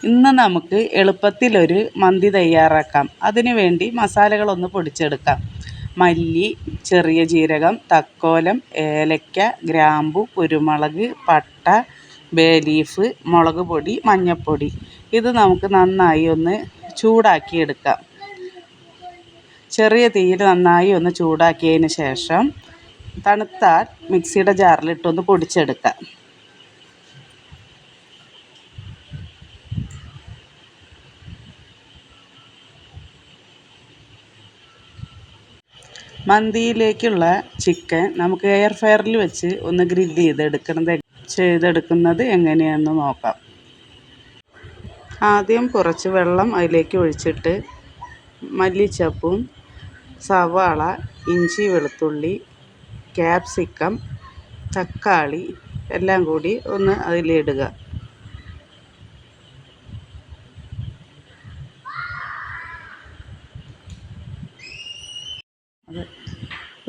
ഇന്ന് നമുക്ക് എളുപ്പത്തിലൊരു മന്തി തയ്യാറാക്കാം. അതിനു വേണ്ടി മസാലകളൊന്ന് പൊടിച്ചെടുക്കാം. മല്ലി, ചെറിയ ജീരകം, തക്കോലം, ഏലക്ക, ഗ്രാമ്പു, കുരുമുളക്, പട്ട, ബേ ലീഫ്, മുളക് പൊടി, മഞ്ഞൾപ്പൊടി. ഇത് നമുക്ക് നന്നായി ഒന്ന് ചൂടാക്കിയെടുക്കാം. ചെറിയ തീയിൽ നന്നായി ഒന്ന് ചൂടാക്കിയതിന് ശേഷം തണുത്താൽ മിക്സിയുടെ ജാറിലിട്ടൊന്ന് പൊടിച്ചെടുക്കാം. മന്തിയിലേക്കുള്ള ചിക്കൻ നമുക്ക് എയർ ഫ്രയറിൽ വെച്ച് ഒന്ന് ഗ്രില്ല് ചെയ്തെടുക്കുന്നത് എങ്ങനെയാണെന്ന് നോക്കാം. ആദ്യം കുറച്ച് വെള്ളം അതിലേക്ക് ഒഴിച്ചിട്ട് മല്ലിച്ചപ്പും, സവാള, ഇഞ്ചി, വെളുത്തുള്ളി, ക്യാപ്സിക്കം, തക്കാളി എല്ലാം കൂടി ഒന്ന് അതിലിടുക.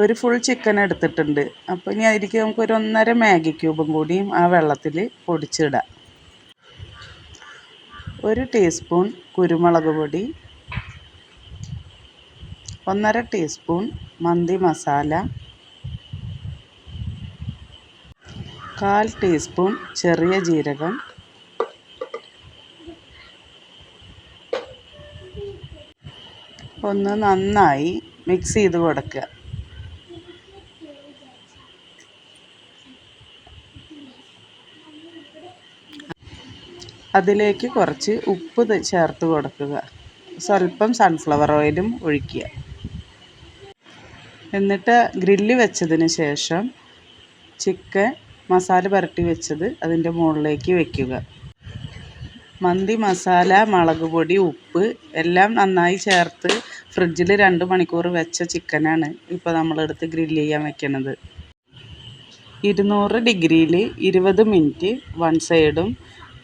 ഒരു ഫുൾ ചിക്കൻ എടുത്തിട്ടുണ്ട്. അപ്പോൾ ഇനി അതിലേക്ക് നമുക്ക് ഒരു 1.5 മാഗി ക്യൂബും കൂടിയും ആ വെള്ളത്തിൽ പൊടിച്ചിടാം. 1 ടീസ്പൂൺ കുരുമുളക് പൊടി, 1.5 ടീസ്പൂൺ മന്തി മസാല, 1/4 ടീസ്പൂൺ ചെറിയ ജീരകം, ഒന്ന് നന്നായി മിക്സ് ചെയ്ത് കൊടുക്കുക. അതിലേക്ക് കുറച്ച് ഉപ്പ് ചേർത്ത് കൊടുക്കുക. സ്വല്പം സൺഫ്ലവർ ഓയിലും ഒഴിക്കുക. എന്നിട്ട് ഗ്രില്ല് വെച്ചതിന് ശേഷം ചിക്കൻ മസാല പുരട്ടി വെച്ചത് അതിൻ്റെ മുകളിലേക്ക് വയ്ക്കുക. മന്തി മസാല, മുളക് പൊടി, ഉപ്പ് എല്ലാം നന്നായി ചേർത്ത് ഫ്രിഡ്ജിൽ 2 മണിക്കൂർ വെച്ച ചിക്കനാണ് ഇപ്പോൾ നമ്മളെടുത്ത് ഗ്രില്ല് ചെയ്യാൻ വെക്കുന്നത്. 200 ഡിഗ്രിയിൽ 20 മിനിറ്റ് വൺ സൈഡും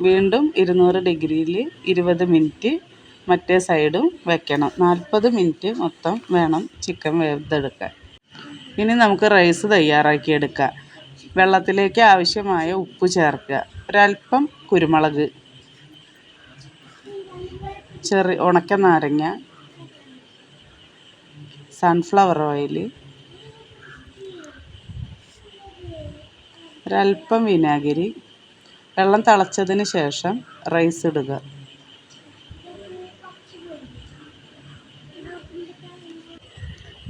വീണ്ടും 200 ഡിഗ്രിയിൽ 20 മിനിറ്റ് മറ്റേ സൈഡും വെക്കണം. 40 മിനിറ്റ് മൊത്തം വേണം ചിക്കൻ വെന്തെടുക്കാൻ. ഇനി നമുക്ക് റൈസ് തയ്യാറാക്കിയെടുക്കാം. വെള്ളത്തിലേക്ക് ആവശ്യമായ ഉപ്പ് ചേർക്കുക. ഒരല്പം കുരുമുളക്, ഉണക്ക നാരങ്ങ, സൺഫ്ലവർ ഓയിൽ, ഒരല്പം വിനാഗിരി. വെള്ളം തിളച്ചതിന് ശേഷം റൈസ് ഇടുക.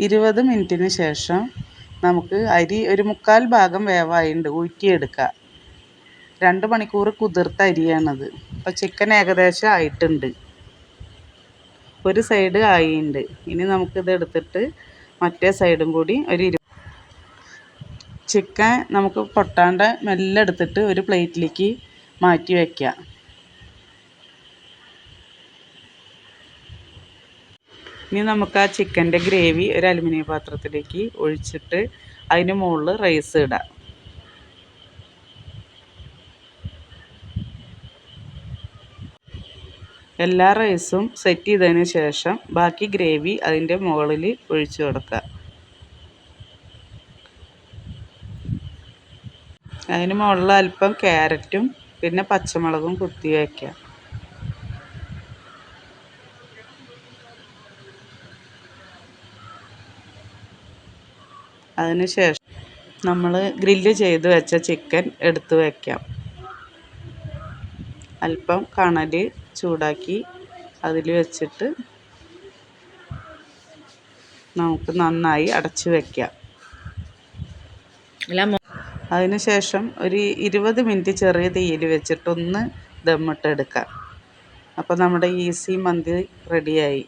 ഇരുപത് മിനിറ്റിന് ശേഷം നമുക്ക് അരി ഒരു 1/4 ഭാഗം വേവായിട്ടുണ്ട്, ഊറ്റിയെടുക്കുക. 2 മണിക്കൂർ കുതിർത്ത അരിയാണത്. അപ്പോൾ ചിക്കൻ ഏകദേശം ആയിട്ടുണ്ട്. ഒരു സൈഡ് ആയിട്ടുണ്ട്. ഇനി നമുക്കിത് എടുത്തിട്ട് മറ്റേ സൈഡും കൂടി ചിക്കൻ നമുക്ക് പൊട്ടാണ്ട് മെല്ലെ എടുത്തിട്ട് ഒരു പ്ലേറ്റിലേക്ക് മാറ്റി വയ്ക്കുക. ഇനി നമുക്ക് ആ ചിക്കൻ്റെ ഗ്രേവി ഒരു അലുമിനിയം പാത്രത്തിലേക്ക് ഒഴിച്ചിട്ട് അതിന് മുകളിൽ റൈസ് ഇടാം. എല്ലാ റൈസും സെറ്റ് ചെയ്തതിന് ശേഷം ബാക്കി ഗ്രേവി അതിൻ്റെ മുകളിൽ ഒഴിച്ചു കൊടുക്കുക. അതിന് മുകളിൽ അല്പം ക്യാരറ്റും പിന്നെ പച്ചമുളകും കുത്തി വയ്ക്കുക. അതിന് ശേഷം നമ്മൾ ഗ്രില്ല് ചെയ്ത് വെച്ച ചിക്കൻ എടുത്ത് വയ്ക്കാം. അല്പം കണൽ ചൂടാക്കി അതിൽ വെച്ചിട്ട് നമുക്ക് നന്നായി അടച്ച് വയ്ക്കാം. അതിന് ശേഷം ഒരു 20 മിനിറ്റ് ചെറിയ തീയിൽ വെച്ചിട്ടൊന്ന് ദമ്മിട്ടെടുക്കാം. അപ്പോൾ നമ്മുടെ ഈസി മന്തി റെഡിയായി.